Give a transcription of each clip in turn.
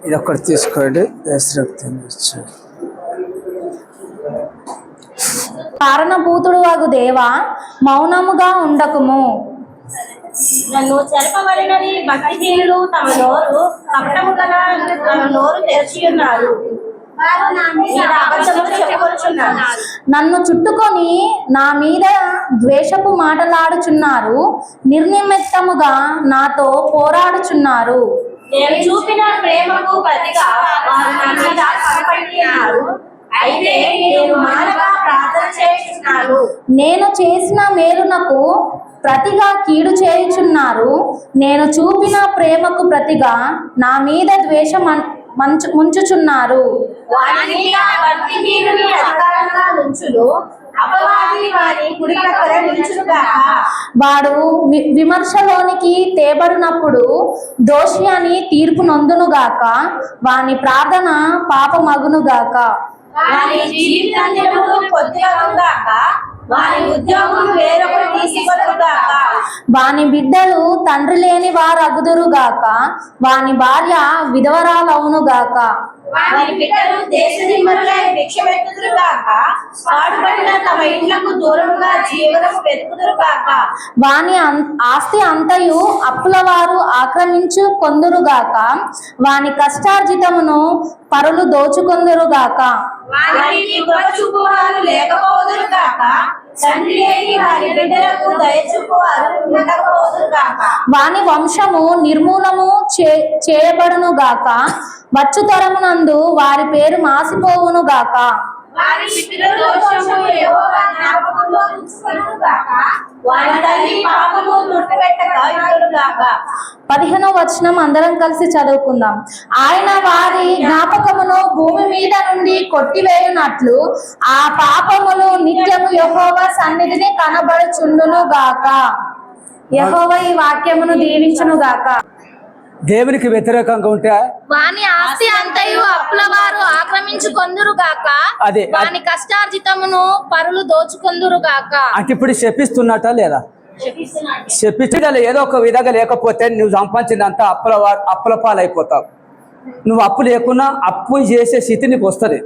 ఇది ఒక్కటి తీసుకోండి. రక్తం ఇచ్చాడు. కారణభూతుడు వాగు దేవా, మౌనముగా ఉండకుము. నన్ను చెరపబడినది భక్తిహీనులు తమ నోరు కపటము గల తమ నోరు తెరచి ఉన్నారు. నన్ను చుట్టుకొని నా మీద ద్వేషపు మాటలాడుచున్నారు, నిర్నిమిత్తముగా నాతో పోరాడుచున్నారు. నేను చూపిన ప్రేమకు ప్రతిగా వారు నా మీద కనపడి ఉన్నారు. అయితే నేను మానగా ప్రార్థన చేస్తున్నాను. నేను చేసిన మేలునకు ప్రతిగా కీడు చేయుచున్నారు. నేను చూపిన ప్రేమకు ప్రతిగా నా మీద ద్వేషం ముంచుచున్నారు. వాడు విమర్శలోనికి తేబడినప్పుడు దోషి అని తీర్పు నొందునుగాక. వాని ప్రార్థన పాపమగునుగాక. వాని బిడ్డలు తండ్రి లేని వారు అగుదురుగాక. వాని భార్య విధవరాలవునుగాక. వాని బిడ్డలు దేశదిమ్మరులై భిక్షమెత్తుదురుగాక. పాడుపడిన తమ ఇళ్లకు దూరముగా జీవనము వెతుకుదురుగాక. వాని ఆస్తి అంతయు అప్పుల వారు ఆక్రమించు కొందురుగాక. వాని కష్టార్జితమును పరులు దోచుకొందురుగాక. వానికి కృప చూపువారు లేకపోదురుగాక. తండ్రి లేని వారి బిడ్డలకు దయ చూపువారు ఉండకపోదురుగాక. వాని వంశము నిర్మూలము చేయబడునుగాక. వచ్చు తరమునందు వారి పేరు మాసిపోవునుగాక. వారి పితరుల దోషము యెహోవా జ్ఞాపకములో ఉంచుకొనుగాక. వారి తల్లి పాపము తుడిచిపెట్టక ఉండుగాక. 15వ వచనం అందరం కలిసి చదువుకుందాం. ఆయన వారి జ్ఞాపకమును భూమి మీద నుండి కొట్టివేయునట్లు ఆ పాపములు నిత్యము యెహోవా సన్నిధిని కనబడుచుండును గాక. యెహోవా ఈ వాక్యమును దీవించును గాక. దేవునికి వ్యతిరేకంగా ఉంటే వాని ఆస్తి అంతయు అప్పుల వారు ఆక్రమించుకొందురుగాక. అదే వాని కష్టార్జితమును పరులు దోచుకొందురుగాక. అంటే ఇప్పుడు శపిస్తున్నట్టా లేదా? శపించడం ఏదో ఒక విధంగా లేకపోతే నువ్వు సంపాదించిందంతా అప్పుల పాలైపోతావు. నువ్వు అప్పు లేకున్నా అప్పు చేసే స్థితి నీకు వస్తుంది.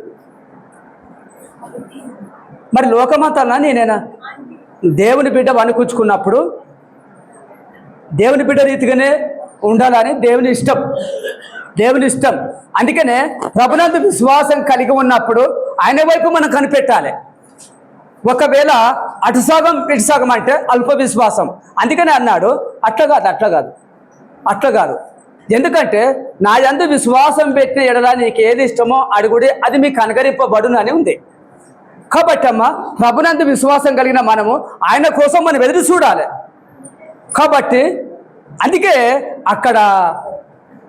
మరి లోకమంతా నేనేనా? దేవుని బిడ్డ వణుకుచుకున్నప్పుడు దేవుని బిడ్డ రీతిగానే ఉండాలని దేవుని ఇష్టం. అందుకనే ప్రభునందు విశ్వాసం కలిగి ఉన్నప్పుడు ఆయన వైపు మనం కనిపెట్టాలి. ఒకవేళ అటు సగం ఇటు సగం అంటే అల్ప విశ్వాసం. అందుకనే అన్నాడు అట్లా కాదు. ఎందుకంటే నా యందు విశ్వాసం పెట్టిన ఎడలా నీకు ఏది ఇష్టమో అడుగుడి, అది మీకు అనుగరింపబడును అని ఉంది. కాబట్టి అమ్మ, ప్రభునందు విశ్వాసం కలిగిన మనము ఆయన కోసం మనం ఎదురు చూడాలి. కాబట్టి అందుకే అక్కడ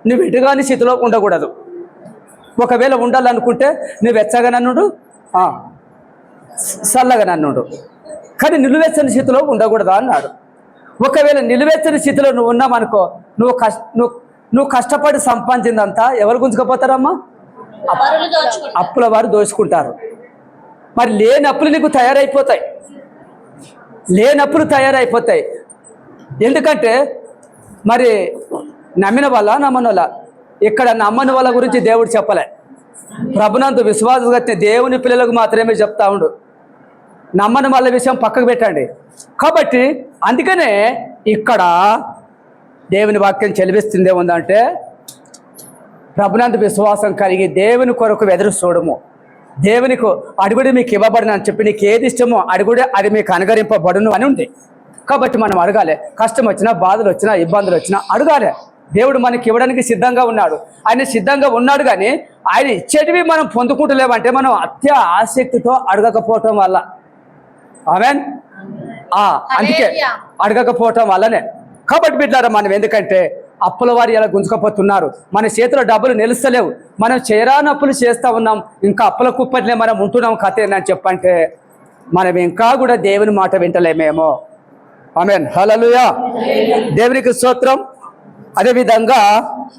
నువ్వు ఎటుగాని స్థితిలో ఉండకూడదు. ఒకవేళ ఉండాలనుకుంటే నువ్వు వెచ్చగా నన్నుడు, చల్లగా నన్నుడు, కానీ నిలువెచ్చని స్థితిలో ఉండకూడదు అన్నాడు. ఒకవేళ నిలువెచ్చని స్థితిలో నువ్వు ఉన్నామనుకో, నువ్వు కష్టపడి సంపాదించిందంతా ఎవరు గుంజుకపోతారమ్మా? అప్పుల వారు దోచుకుంటారు. మరి లేని అప్పులు నీకు తయారైపోతాయి. ఎందుకంటే మరి నమ్మిన వాళ్ళ నమ్మని వాళ్ళ, ఇక్కడ నమ్మని వాళ్ళ గురించి దేవుడు చెప్పలే. ప్రభునందు విశ్వాసగతిని దేవుని పిల్లలకు మాత్రమే చెప్తా ఉండు. నమ్మని వాళ్ళ విషయం పక్కకు పెట్టండి. కాబట్టి అందుకనే ఇక్కడ దేవుని వాక్యం చెలిపిస్తుంది ఏముందంటే, ప్రభునందు విశ్వాసం కలిగి దేవుని కొరకు ఎదురు చూడము. దేవునికి అడుగుడి మీకు ఇవ్వబడును అని చెప్పి, నీకు ఏది ఇష్టమో అడుగుడే అది మీకు అనుగరింపబడును అని ఉంది. కాబట్టి మనం అడగాలి. కష్టం వచ్చినా, బాధలు వచ్చినా, ఇబ్బందులు వచ్చినా అడగాలి. దేవుడు మనకి ఇవ్వడానికి సిద్ధంగా ఉన్నాడు. ఆయన సిద్ధంగా ఉన్నాడు, కానీ ఆయన ఇచ్చేటివి మనం పొందుకుంటలేమంటే మనం అత్య ఆసక్తితో అడగకపోవటం వల్ల. ఆమేన్. అందుకే అడగకపోవటం వల్లనే. కాబట్టి బిడ్డారా, మనం ఎందుకంటే అప్పుల వారు ఇలా గుంజుకపోతున్నారు. మన చేతిలో డబ్బులు నిలుస్తలేవు. మనం చేరాని అప్పులు చేస్తూ ఉన్నాం. ఇంకా అప్పుల కుప్పట్లే మనం ఉంటున్నాం. కథ ఏందని చెప్పంటే మనం ఇంకా కూడా దేవుని మాట వింటలేమేమో. ఆమేన్. హల్లెలూయా. దేవునికి స్తోత్రం. అదేవిధంగా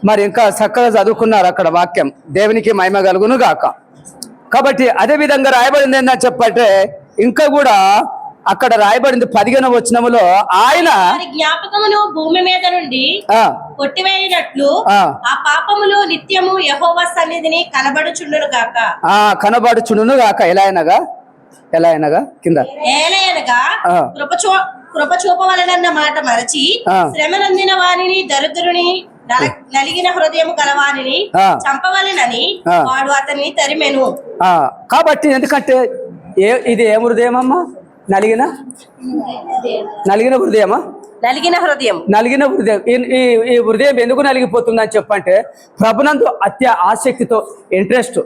మరి ఇంకా చక్కగా చదువుకున్నారు అక్కడ వాక్యం. దేవునికి మహిమ కలుగును గాక. కాబట్టి అదేవిధంగా రాయబడింది ఏంటని చెప్పంటే, ఇంకా కూడా అక్కడ రాయబడింది 15వ వచనములో ఆయన వారి జ్ఞాపకమును భూమి మీద నుండి ఆ, కొట్టివేయనట్లు ఆ, ఆ పాపములు నిత్యము యెహోవా సన్నిధిని కనబడుచుండును గాక. కనబడుచును గాక. ఎలా అయినగా కింద ఏలయనగా ఆ. కృప చూపవలనన్న మాట మరచి ఆ. శ్రమ నొందిన వారిని, దరిద్రుని, నలిగిన హృదయం గలవానిని ఆ. చంపవలెనని ఆ. వాడు అతన్ని తరిమెను. కాబట్టి ఎందుకంటే ఇది ఏం హృదయమమ్మా? నలిగిన హృదయమా? నలిగిన హృదయం. నలిగిన హృదయం. ఈ హృదయం ఎందుకు నలిగిపోతుందని చెప్పంటే ప్రభునందు ఆసక్తితో ఇంట్రెస్ట్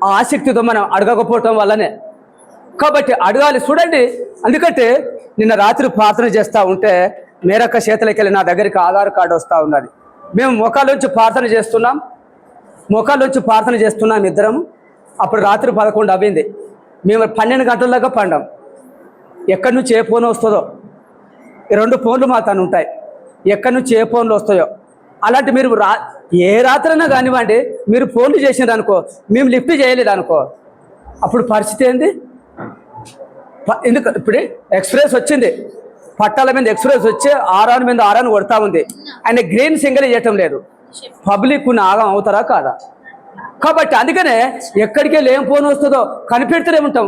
ఆ ఆసక్తితో మనం అడగకపోవటం వల్లనే. కాబట్టి అడగాలి. చూడండి, ఎందుకంటే నిన్న రాత్రి ప్రార్థన చేస్తూ ఉంటే మేరక్క చేతులకి వెళ్ళి నా దగ్గరికి ఆధార్ కార్డు వస్తూ ఉన్నది. మేము మొక్కలోంచి ప్రార్థన చేస్తున్నాం ఇద్దరం. అప్పుడు రాత్రి 11 అయింది. మేము 12 గంటల దాకా పండాం. ఎక్కడి నుంచి ఏ ఫోన్ వస్తుందో, ఈ 2 ఫోన్లు మా తను ఉంటాయి, ఎక్కడి నుంచి ఏ ఫోన్లు వస్తాయో. అలాంటి మీరు ఏ రాత్రైనా కానివ్వండి, మీరు ఫోన్లు చేసినారు అనుకో, మేము లిఫ్ట్ చేయలేదు అనుకో, అప్పుడు పరిస్థితి ఏంది? ఎందుకు ఇప్పుడు ఎక్స్ప్రెస్ వచ్చింది, పట్టాల మీద ఎక్స్ప్రెస్ వచ్చి ఆరాన్ మీద ఆరాన్ కొడతా ఉంది, ఆయన గ్రీన్ సింగిల్ చేయటం లేదు. పబ్లిక్ ఆగం అవుతారా కాదా? కాబట్టి అందుకనే ఎక్కడికి వెళ్ళి ఏం ఫోన్ వస్తుందో కనిపెడుతూనే ఉంటాం.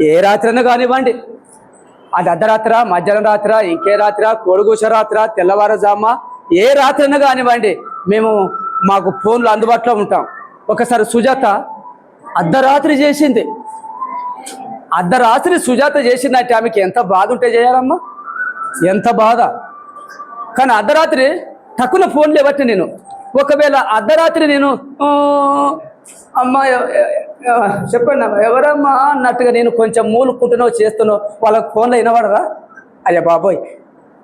ఏ రాత్రైనా కానివ్వండి, అది అర్ధరాత్ర, మధ్యాహ్నం రాత్ర, ఇంకే రాత్ర, కోడిగూస రాత్ర, తెల్లవారుజామ, ఏ రాత్రైనా కానివ్వండి మాకు ఫోన్లు అందుబాటులో ఉంటాం. ఒకసారి సుజాత అర్ధరాత్రి చేసింది. సుజాత చేసిందంటే ఆమెకి ఎంత బాధ ఉంటే చేయాలమ్మా, ఎంత బాధ. కానీ అర్ధరాత్రి తక్కువ ఫోన్లు ఇవ్వట్టి నేను ఒకవేళ అర్ధరాత్రి నేను అమ్మా చెప్పండి అమ్మా ఎవరమ్మా అన్నట్టుగా నేను కొంచెం మూలుకుంటున్నావు చేస్తున్నావు, వాళ్ళకి ఫోన్లో వినబడరా? అయ్యా బాబోయ్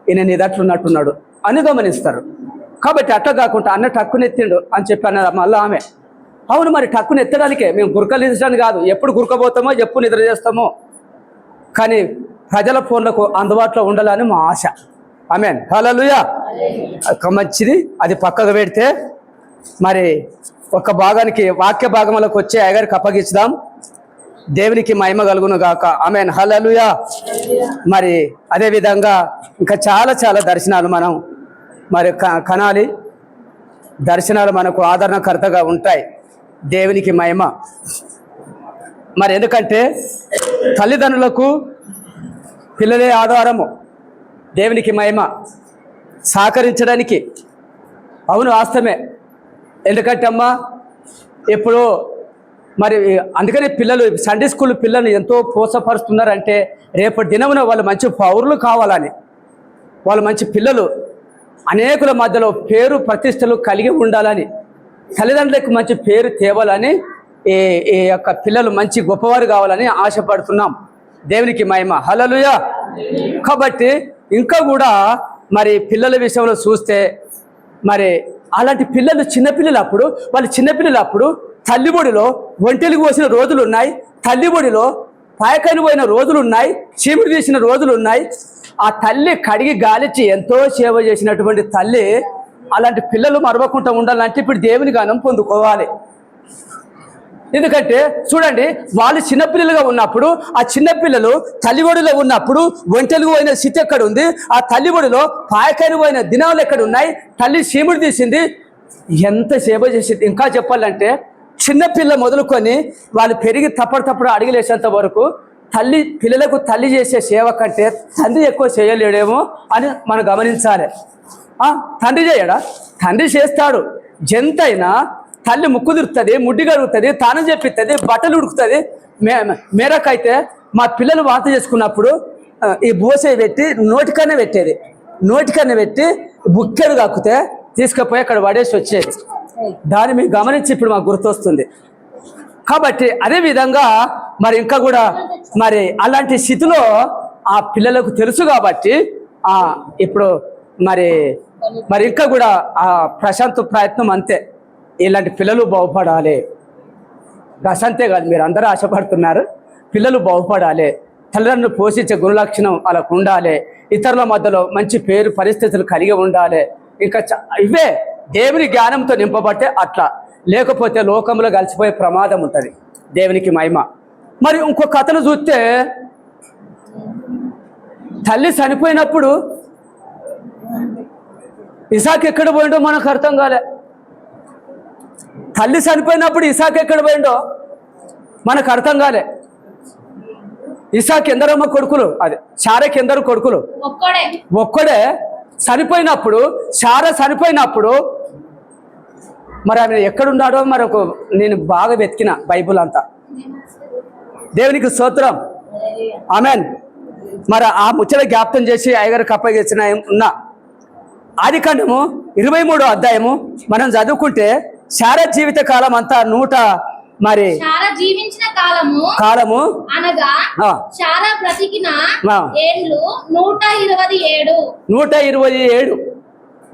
ఈయన నీ దట్లున్నట్టున్నాడు అని గమనిస్తారు. కాబట్టి అట్లా కాకుండా అన్న టక్కున ఎత్తిండు అని చెప్పాను మళ్ళీ ఆమె. అవును, మరి టక్కున ఎత్తడానికే, మేము గురకలించడానికి కాదు. ఎప్పుడు గురకపోతామో, ఎప్పుడు నిద్ర చేస్తామో, కానీ ప్రజల ఫోన్లకు అందుబాటులో ఉండాలని మా ఆశ. ఆమేన్, హల్లెలూయా. మంచిది. అది పక్కకు పెడితే మరి ఒక భాగానికి వాక్య భాగంలోకి వచ్చే అయ్యగారికి అప్పగిస్తాం. దేవునికి మహిమ కలుగును గాక. ఆమేన్, హల్లెలూయా. మరి అదేవిధంగా ఇంకా చాలా దర్శనాలు మనం మరి కనాలి. దర్శనాలు మనకు ఆదరణకర్తగా ఉంటాయి. దేవునికి మహిమ. మరి ఎందుకంటే తల్లిదండ్రులకు పిల్లలే ఆధారము. దేవునికి మహిమ. సహకరించడానికి అవును వాస్తవమే. ఎందుకంటే అమ్మా ఇప్పుడు మరి అందుకనే పిల్లలు సండే స్కూల్ పిల్లలు ఎంతో ప్రోత్సాహపరుస్తున్నారంటే రేపటి దినమున వాళ్ళు మంచి పౌరులు కావాలని, వాళ్ళు మంచి పిల్లలు అనేకుల మధ్యలో పేరు ప్రతిష్టలు కలిగి ఉండాలని, తల్లిదండ్రులకు మంచి పేరు తేవాలని, ఈ యొక్క పిల్లలు మంచి గొప్పవారు కావాలని ఆశపడుతున్నాం. దేవునికి మహిమ, హల్లెలూయా. కాబట్టి ఇంకా కూడా మరి పిల్లల విషయంలో చూస్తే మరి అలాంటి పిల్లలు చిన్నపిల్లలు అప్పుడు తల్లిబొడిలో ఒంటెలు కోసిన రోజులు ఉన్నాయి, తల్లిబొడిలో పాయకాయలు పోయిన రోజులు ఉన్నాయి, చీముడు తీసిన రోజులు ఉన్నాయి. ఆ తల్లి కడిగి గాలిచ్చి ఎంతో సేవ చేసినటువంటి తల్లి అలాంటి పిల్లలు మరవకుండా ఉండాలంటే ఇప్పుడు దేవుని గానం పొందుకోవాలి. ఎందుకంటే చూడండి, వాళ్ళు చిన్నపిల్లలుగా ఉన్నప్పుడు ఆ చిన్నపిల్లలు తల్లిబొడిలో ఉన్నప్పుడు ఒంటెలు పోయిన స్థితి ఎక్కడ ఉంది, ఆ తల్లిబొడిలో పాయకాయలు పోయిన దినాలు ఎక్కడ ఉన్నాయి, తల్లి చీముడు తీసింది, ఎంత సేవ చేసింది. ఇంకా చెప్పాలంటే చిన్నపిల్ల మొదలుకొని వాళ్ళు పెరిగి తప్పుడు అడిగిలేసేంత వరకు పిల్లలకు తల్లి చేసే సేవ కంటే తండ్రి ఎక్కువ చేయలేడేమో అని మనం గమనించాలి. తండ్రి చేయడా? తండ్రి చేస్తాడు. జంతైనా తల్లి ముక్కు తిరుగుతుంది, ముడ్డి కడుగుతుంది, తానం చెప్పిస్తుంది, బట్టలు ఉడుకుతుంది. మేరకైతే మా పిల్లలు వాంతి చేసుకున్నప్పుడు ఈ బోసే పెట్టి నోటికన్నా పెట్టి బుక్కెడు కాకితే తీసుకుపోయి అక్కడ పడేసి వచ్చేది. దాన్ని మీరు గమనించి ఇప్పుడు మాకు గుర్తొస్తుంది. కాబట్టి అదేవిధంగా మరి ఇంకా కూడా మరి అలాంటి స్థితిలో ఆ పిల్లలకు తెలుసు కాబట్టి ఇప్పుడు మరి ఇంకా కూడా ఆ ప్రశాంత్ ప్రయత్నం అంతే. ఇలాంటి పిల్లలు బాగుపడాలి. ప్రశాంతే కాదు, మీరు అందరూ ఆశపడుతున్నారు. పిల్లలు బాగుపడాలి, తల్లిదండ్రులు పోషించే గుణలక్షణం వాళ్ళకు ఉండాలి, ఇతరుల మధ్యలో మంచి పేరు పరిస్థితులు కలిగి ఉండాలి. ఇంకా ఇవే దేవుని జ్ఞానంతో నింపబట్టే అట్లా, లేకపోతే లోకంలో కలిసిపోయే ప్రమాదం ఉంటుంది. దేవునికి మహిమ. మరి ఇంకో కథను చూస్తే తల్లి చనిపోయినప్పుడు ఇసాక్ ఎక్కడ పోయిండో మనకు అర్థం కాలే. తల్లి చనిపోయినప్పుడు ఇసాక్ ఎక్కడ పోయిండో మనకు అర్థం కాలే. ఇసాక్ ఎందరమ్మ కొడుకులు, అదే శారాకి ఎందరు కొడుకులు? ఒక్కడే. చనిపోయినప్పుడు శారా చనిపోయినప్పుడు మరి ఆమె ఎక్కడున్నాడో నేను బాగా వెతికిన బైబుల్ అంతా. దేవునికి స్తోత్రం, ఆమెన్. మరి ఆ ముచ్చట జ్ఞాపకం చేసి అయ్యగారికి అప్పగించిన ఉన్నా. ఆదికాండము 23వ అధ్యాయము మనం చదువుకుంటే శారా జీవిత కాలం అంతా శారా జీవించిన కాలము అనగా శారా బ్రతికిన ఏళ్ళు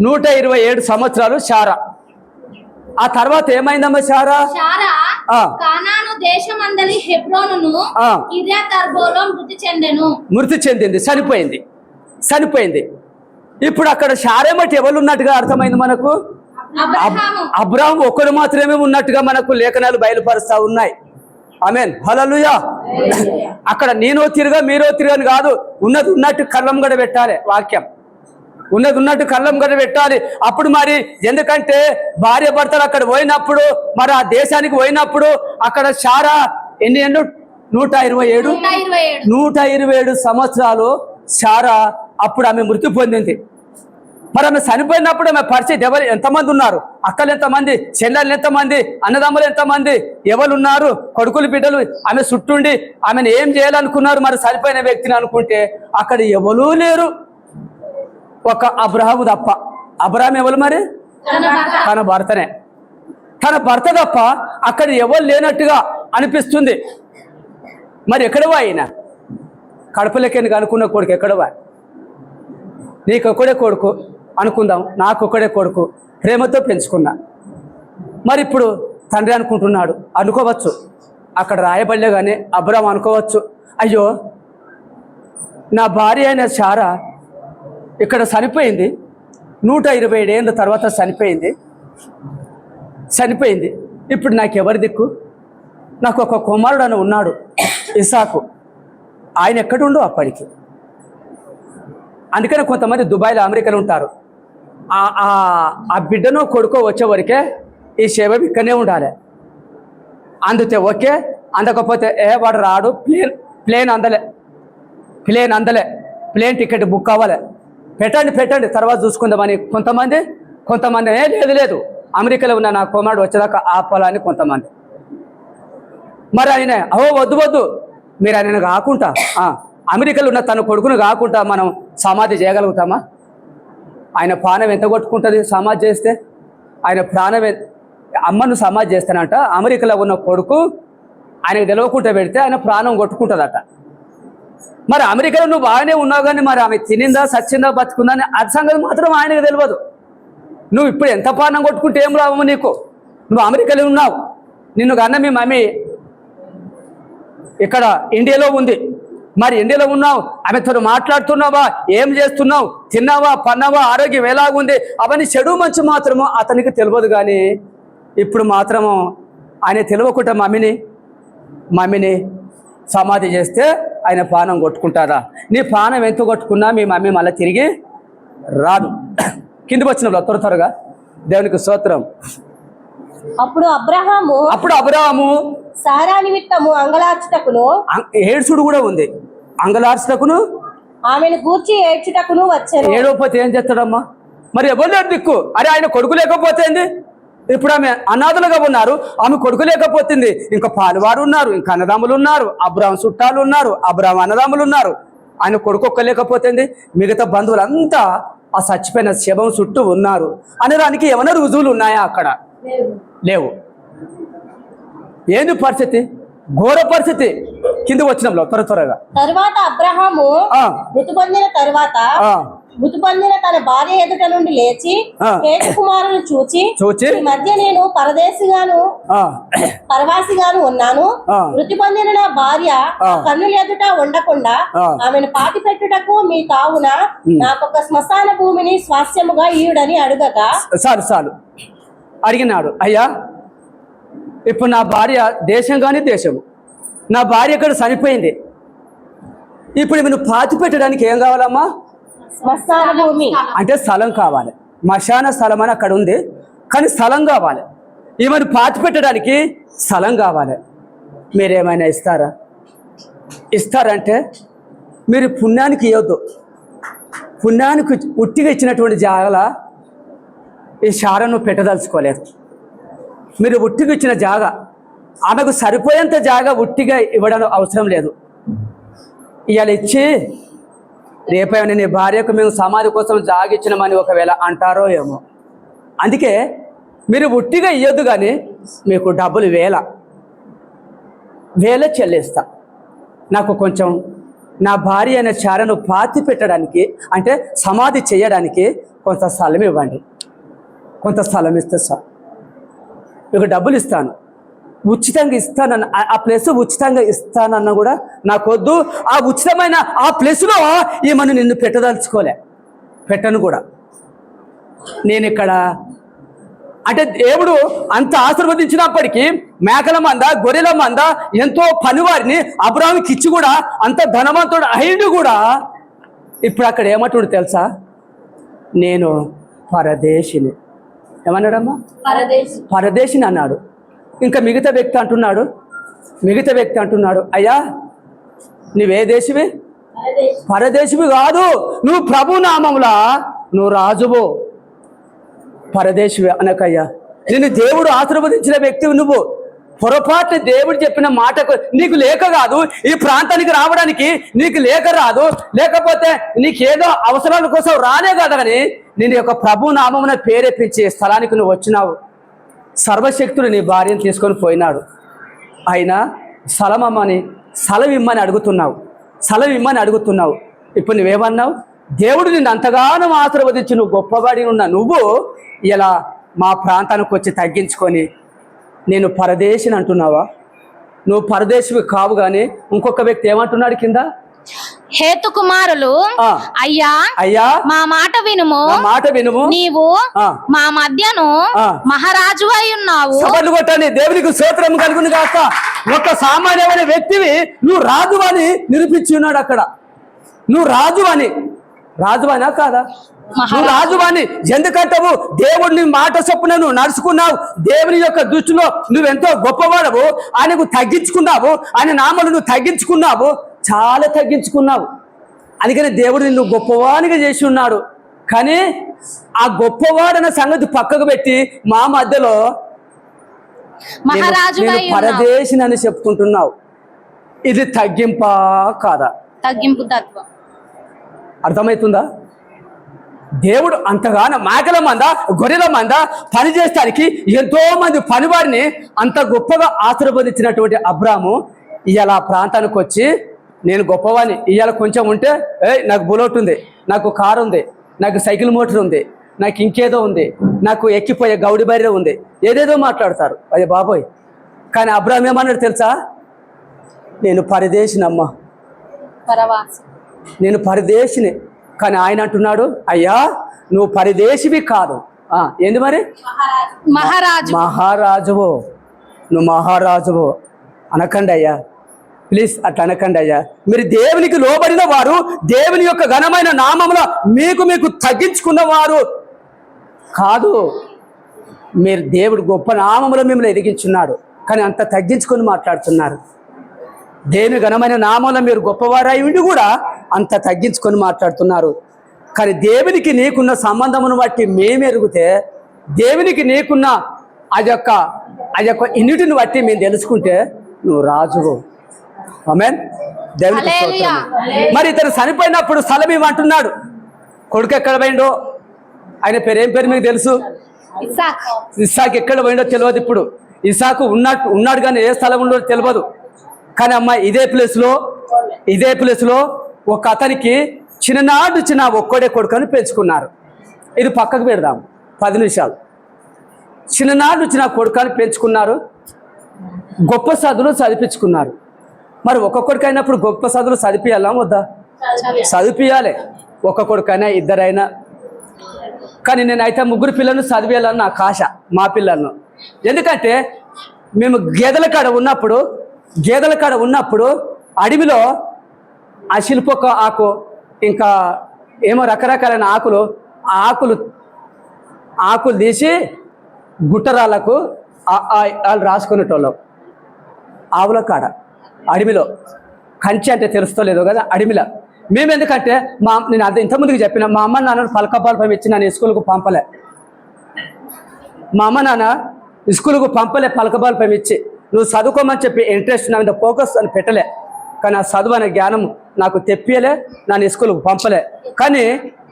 127 సంవత్సరాలు శారా. ఆ తర్వాత ఏమైందమ్మా శారా? కానాను దేశమందలి హెబ్రోనును కిర్యతర్బోలో మృతి చెందింది, చనిపోయింది. ఇప్పుడు అక్కడ శారేమటి ఎవరు ఉన్నట్టుగా అర్థమైంది మనకు? అబ్రాహాము ఒక్కడు మాత్రమే ఉన్నట్టుగా మనకు లేఖనాలు బయలుపరుస్తా ఉన్నాయి. ఆమేన్, హల్లెలూయా. అక్కడ మీరో తిరగని కాదు, ఉన్నది ఉన్నట్టు కళ్ళం గడ పెట్టాలి. వాక్యం ఉన్నది ఉన్నట్టు కళ్ళం గడ పెట్టాలి. అప్పుడు మరి ఎందుకంటే భార్య భర్తలు అక్కడ పోయినప్పుడు, మరి ఆ దేశానికి పోయినప్పుడు అక్కడ శారా ఎన్ని ఏళ్ళు? 127 సంవత్సరాలు శారా. అప్పుడు ఆమె మృతి పొందింది. మరి ఆమె చనిపోయినప్పుడు ఆమె పరిస్థితి ఎంతమంది ఉన్నారు? అక్కలు ఎంతమంది, చెల్లెళ్ళు ఎంతమంది, అన్నదమ్ములు ఎంతమంది, ఎవరు ఉన్నారు, కొడుకులు బిడ్డలు ఆమె చుట్టుండి ఆమెను ఏం చేయాలనుకున్నారు? మరి చనిపోయిన వ్యక్తిని అనుకుంటే అక్కడ ఎవరూ లేరు, ఒక అబ్రహాము తప్ప. అబ్రహాం ఎవరు మరి? తన భర్తనే. తన భర్త తప్ప అక్కడ ఎవరు లేనట్టుగా అనిపిస్తుంది. మరి ఎక్కడవా ఆయన? కడపలకేనికి అనుకున్న కొడుకు ఎక్కడవా? నీకొక్కడే కొడుకు అనుకుందాం, నాకొక్కడే కొడుకు, ప్రేమతో పెంచుకున్నా. మరి ఇప్పుడు తండ్రి అనుకోవచ్చు. అక్కడ రాయబడలే కానీ అబ్రహాం అనుకోవచ్చు, అయ్యో నా భార్య అయిన శారా ఇక్కడ చనిపోయింది, 127 ఏళ్ళ తర్వాత చనిపోయింది. ఇప్పుడు నాకెవరి దిక్కు? నాకు ఒక కుమారుడు అని ఉన్నాడు, ఇసాకు. ఆయన ఎక్కడుండో అప్పటికి. అందుకని కొంతమంది దుబాయ్లో, అమెరికాలో ఉంటారు. ఆ బిడ్డనో కొడుకో వచ్చేవరకే ఈ శవం ఇక్కడనే ఉండాలి. అందుతే ఓకే, అందకపోతే వాడు రాడు. ప్లేన్ అందలే, ప్లేన్ టికెట్ బుక్ అవ్వాలి. పెట్టండి తర్వాత చూసుకుందామని కొంతమంది లేదు అమెరికాలో ఉన్న నా కుమారుడు వచ్చేదాకా ఆపాలని కొంతమంది. మరి ఆయన వద్దు మీరు ఆయన కాకుండా అమెరికాలో ఉన్న తన కొడుకును కాకుండా మనం సమాధి చేయగలుగుతామా? ఆయన ప్రాణం ఎంత కొట్టుకుంటుంది సమాధి చేస్తే? ఆయన ప్రాణం అమ్మను సమాధి చేస్తానంట. అమెరికాలో ఉన్న కొడుకు ఆయనకు తెలియకుండా పెడితే ఆయన ప్రాణం కొట్టుకుంటుందట. మరి అమెరికాలో నువ్వు బాగానే ఉన్నావు కానీ మరి ఆమె తినిందా, సచ్చిందా, బతుకుందా అని అది సంగతి మాత్రం ఆయనకు తెలియదు. నువ్వు ఇప్పుడు ఎంత ప్రాణం కొట్టుకుంటే ఏం లాభము నీకు? నువ్వు అమెరికాలో ఉన్నావు, నిన్ను కన్నా మీ మమ్మీ ఇక్కడ ఇండియాలో ఉంది. మరి ఇండియాలో ఉన్నావు, ఆమెతో మాట్లాడుతున్నావా, ఏం చేస్తున్నావు, తిన్నావా, పన్నావా, ఆరోగ్యం ఎలాగుంది, అవన్నీ చెడు మంచి మాత్రము అతనికి తెలియదు. కానీ ఇప్పుడు మాత్రము ఆయన తెలియకుండా మమ్మీని సమాధి చేస్తే ఆయన ప్రాణం కొట్టుకుంటారా? నీ ప్రాణం ఎంత కొట్టుకున్నా మీ మమ్మీ మళ్ళీ తిరిగి రాదు. కిందికి వచ్చిన త్వరగా దేవునికి స్తోత్రం. అప్పుడు అబ్రహాము సారా నిమిత్తము అంగలార్చుటకును, ఏడ్చుడు కూడా ఉంది, అంగలార్చుటకును, ఆమెను గూర్చి ఏడ్చుటకును వచ్చారు. ఏడవపోతే ఏం చేస్తాడమ్మా? మరి ఎవరు దిక్కు? అరే ఆయన కొడుకు లేకపోతే ఇప్పుడు ఆమె అనాథలుగా ఉన్నారు, ఆమె కొడుకు లేకపోతుంది. ఇంకా పాలువారు ఉన్నారు, ఇంకా అన్నదమ్ములు ఉన్నారు, అబ్రాహం చుట్టాలు ఉన్నారు, అబ్రాహం అన్నదమ్ములు ఉన్నారు. ఆయన కొడుకు ఒక్క లేకపోతుంది. మిగతా బంధువులంతా ఆ చచ్చిపోయిన శవం చుట్టూ ఉన్నారు అనడానికి ఏమైనా రుజువులు ఉన్నాయా? అక్కడ లేవు. ఏంది పరిస్థితి? ఘోర పరిస్థితి. కింద వచ్చినంలో త్వరగా తర్వాత అబ్రహాము మృతి పొందిన తన భార్య ఎదుట నుండి లేచి కేతు కుమారుని చూచి ఈ మధ్య నేను పరవాసిగాను ఉన్నాను. మృతి పొందిన నా భార్య కన్నుల ఎదుట ఉండకుండా ఆమెను పాతి పెట్టుటకు మీ తావున నాకొక శ్మశాన భూమిని స్వాస్థ్యముగా ఈయుడని అడుగగా, చాలు అడిగినాడు. అయ్యా ఇప్పుడు నా భార్య దేశం నా భార్య ఇక్కడ చనిపోయింది, ఇప్పుడు ఈమెను పాతి పెట్టడానికి ఏం కావాలమ్మా? శ్మశాన భూమి. అంటే స్థలం కావాలి. మశాన స్థలం అని అక్కడ ఉంది, కానీ స్థలం కావాలి. ఈమెను పాతి పెట్టడానికి స్థలం కావాలి. మీరేమైనా ఇస్తారా? ఇస్తారంటే మీరు పుణ్యానికి ఇవ్వద్దు. పుణ్యానికి ఉట్టిగా ఇచ్చినటువంటి జాగల ఈ శారను పెట్టదలుచుకోలేదు. మీరు ఉట్టిగా ఇచ్చిన జాగ, ఆమెకు సరిపోయేంత జాగ ఉట్టిగా ఇవ్వడం అవసరం లేదు. ఇవాళ ఇచ్చి రేపైనా నీ భార్యకు మేము సమాధి కోసం జాగ ఇచ్చినామని ఒకవేళ అంటారో ఏమో. అందుకే మీరు ఉట్టిగా ఇవ్వద్దు, కానీ మీకు డబ్బులు వేల చెల్లిస్తా. నాకు కొంచెం నా భార్య అయిన చారను పాతి పెట్టడానికి, అంటే సమాధి చేయడానికి కొంత స్థలం ఇవ్వండి. కొంత స్థలం ఇస్తే సార్ మీకు డబ్బులు ఇస్తాను, ఉచితంగా ఇస్తానన్న ఆ ప్లేస్ ఉచితంగా ఇస్తానన్న కూడా నాకొద్దు. ఆ ఉచితమైన ఆ ప్లేస్లో ఈమెను నిన్ను పెట్టను కూడా. నేను ఇక్కడ అంటే దేవుడు అంత ఆశీర్వదించినప్పటికీ మేకల మంద, గొర్రెల మంద, ఎంతో పనివారిని అబ్రాహాముకి ఇచ్చి కూడా అంత ధనవంతుడు అయిండు కూడా ఇప్పుడు అక్కడ ఏమంటుడు తెలుసా? నేను పరదేశిని. ఏమన్నాడమ్మా? పరదేశిని అన్నాడు. ఇంకా మిగతా వ్యక్తి అంటున్నాడు, అయ్యా నువ్వే దేశివి? పరదేశివి కాదు, నువ్వు ప్రభు నామములా నువ్వు రాజువు. పరదేశివి అనకయ్యా, నిన్ను దేవుడు ఆశీర్వదించిన వ్యక్తివి నువ్వు. పొరపాటు దేవుడు చెప్పిన మాటకు నీకు లేక కాదు, ఈ ప్రాంతానికి రావడానికి నీకు లేక రాదు, లేకపోతే నీకేదో అవసరాల కోసం రానే కాదు, కానీ నేను యొక్క ప్రభు నామమున పేరెప్పించే స్థలానికి నువ్వు వచ్చినావు. సర్వశక్తుడు నీ భార్యను తీసుకొని పోయినాడు. అయినా స్థలం ఇమ్మని అడుగుతున్నావు. ఇప్పుడు నువ్వేమన్నావు? దేవుడు నిన్ను అంతగానో ఆశీర్వదించి నువ్వు గొప్పవాడి ఉన్న నువ్వు ఇలా మా ప్రాంతానికి వచ్చి తగ్గించుకొని నేను పరదేశిని అంటున్నావా? నువ్వు పరదేశివి కావు. కానీ ఇంకొక వ్యక్తి ఏమంటున్నాడు కింద? హేతు కుమారులు, అయ్యా మా మాట వినుము, నీవు మా మధ్యను మహారాజు అయి ఉన్నావు. సభలు కొట్టని దేవునికి స్తోత్రం కలుగును గాక. ఒక సామాన్యమైన వ్యక్తివి నువ్వు రాజు అని నిరూపించి ఉన్నాడు అక్కడ. నువ్వు రాజువానా కాదా? నువ్వు రాజువాని ఎందుకంటావు? దేవుడిని మాట చొప్పున నువ్వు నడుచుకున్నావు. దేవుని యొక్క దృష్టిలో నువ్వెంతో గొప్పవాడవు. ఆయనకు తగ్గించుకున్నావు, ఆయన నామలు నువ్వు తగ్గించుకున్నావు, చాలా తగ్గించుకున్నావు. అందుకని దేవుడు నిన్ను గొప్పవానిగా చేసి ఉన్నాడు. కానీ ఆ గొప్పవాడన్న సంగతి పక్కకు పెట్టి మా మధ్యలో పరదేశిని అని చెప్పుకుంటున్నావు. ఇది తగ్గింపా కాదా? తగ్గింపు తత్వం. అర్థమవుతుందా? దేవుడు అంతగానో మేకల మంద, గొర్రెల మంద పని చేస్తానికి ఎంతో మంది పనివారిని అంత గొప్పగా ఆశీర్వదించినటువంటి అబ్రాము ఇవాళ ప్రాంతానికి వచ్చి నేను గొప్పవాడిని, ఇవాళ కొంచెం ఉంటే నాకు బుల్లెట్ ఉంది, నాకు కారు ఉంది, నాకు సైకిల్ మోటార్ ఉంది, నాకు ఇంకేదో ఉంది, నాకు ఎక్కిపోయే గౌడి బర్రె ఉంది, ఏదేదో మాట్లాడతారు. అదే బాబోయ్. కానీ అబ్రాహం ఏమన్నాడు తెలుసా? నేను పరదేశినమ్మా, నేను పరదేశిని. కానీ ఆయన అంటున్నాడు, అయ్యా నువ్వు పరదేశివి కాదు. ఏంది మరి? మహారాజువు. నువ్వు మహారాజువు అనకండి అయ్యా, ప్లీజ్ అట్లా అనకండి అయ్యా. మీరు దేవునికి లోబడిన వారు, దేవుని యొక్క ఘనమైన నామములో మీకు తగ్గించుకున్న వారు కాదు. మీరు దేవుడు గొప్ప నామములో మిమ్మల్ని ఎదిగించున్నాడు, కానీ అంత తగ్గించుకొని మాట్లాడుతున్నారు. దేవుని ఘనమైన నామంలో మీరు గొప్పవారై ఉండి కూడా అంత తగ్గించుకొని మాట్లాడుతున్నారు. కానీ దేవునికి నీకున్న సంబంధమును బట్టి మేము ఎరిగితే, దేవునికి నీకున్న అది యొక్క ఇన్నిటిని బట్టి మేము తెలుసుకుంటే నువ్వు రాజువు. ఆమేన్. దేవునికి స్తోత్రం. మరి ఇతను చనిపోయినప్పుడు స్థలం ఇవ్వమంటున్నాడు. కొడుకు ఎక్కడ పోయిండో, ఆయన ఏం పేరు మీకు తెలుసు? ఇస్సాకు ఎక్కడ పోయిండో తెలియదు. ఇప్పుడు ఇస్సాకు ఉన్నాడు కానీ ఏ స్థలం ఉండో తెలియదు. కానీ అమ్మ ఇదే ప్లేస్లో ఒక అతనికి చిన్ననాడు ఒక్కడే కొడుకుని పెంచుకున్నారు. ఇది పక్కకు పెడదాం 10 నిమిషాలు. చిన్ననాడు కొడుకుని పెంచుకున్నారు, గొప్ప చదువులు చదివించుకున్నారు. మరి ఒక కొడుకు అయినప్పుడు గొప్ప చదువులు చదివియాలా వద్దా? చదివియాలి, ఒక కొడుకైనా ఇద్దరైనా. కానీ నేనైతే 3 పిల్లలను చదివేయాలని నాకు ఆశ, మా పిల్లలను. ఎందుకంటే మేము గేదెల కాడ ఉన్నప్పుడు గేదెల కాడ ఉన్నప్పుడు అడవిలో ఆ శిల్పొక్క ఆకు ఇంకా ఏమో రకరకాలైన ఆకులు తీసి గుట్టరాళ్ళకు వాళ్ళు రాసుకునేటోళ్ళం. ఆవుల కాడ అడవిలో కంచి అంటే తెలుస్తలేదు కదా అడవిలో. మేము ఎందుకంటే నేను అది ఇంతకుముందుకు చెప్పిన మా అమ్మ నాన్న పలకపాలపై ఇచ్చి నన్ను స్కూల్కు పంపలే. మా అమ్మ నాన్న స్కూల్కు పంపలే పలకపాలపై ఇచ్చి. నువ్వు చదువుకోమని చెప్పి ఇంట్రెస్ట్ నా మీద ఫోకస్ అని పెట్టలే. కానీ ఆ చదువు అనే జ్ఞానం నాకు తెప్పియలే, నన్ను స్కూల్కు పంపలే. కానీ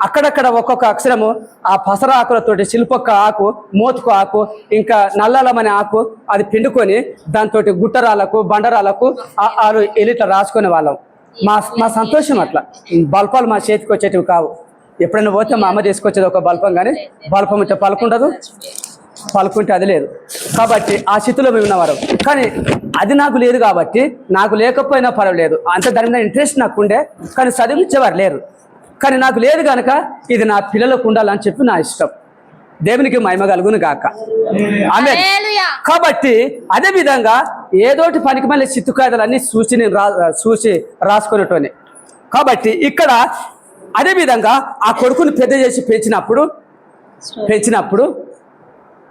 అక్కడక్కడ ఒక్కొక్క అక్షరము ఆ పసర ఆకులతోటి శిల్పొక్క ఆకు, మోతుకు ఆకు, ఇంకా నల్లలమనే ఆకు అది పిండుకొని దాంతో గుట్టరాలకు బండరాలకు వాళ్ళు ఎలిట్లా రాసుకునే వాళ్ళం. మా సంతోషం అట్లా. బల్పాలు మా చేతికి వచ్చేటివి కావు. ఎప్పుడైనా పోతే మా అమ్మ తీసుకొచ్చేది ఒక బల్పం, కానీ బల్పం ఇట్లా పలుకుండదు, పలుకుంటే అది లేదు. కాబట్టి ఆ స్థితిలో మేము ఉన్నవారు. కానీ అది నాకు లేదు కాబట్టి నాకు లేకపోయినా పర్వాలేదు, అంత దాని మీద ఇంట్రెస్ట్ నాకు ఉండే, కానీ చదివించేవారు లేరు. కానీ నాకు లేదు కనుక ఇది నా పిల్లలకు ఉండాలని చెప్పి నా ఇష్టం. దేవునికి మహిమ కలుగును గాక. ఆమె కాబట్టి అదే విధంగా ఏదోటి పనికి మళ్ళీ చిత్తుకాయదలన్నీ చూసి రాసుకునేటోని. కాబట్టి ఇక్కడ అదే విధంగా ఆ కొడుకుని పెద్ద చేసి పెంచినప్పుడు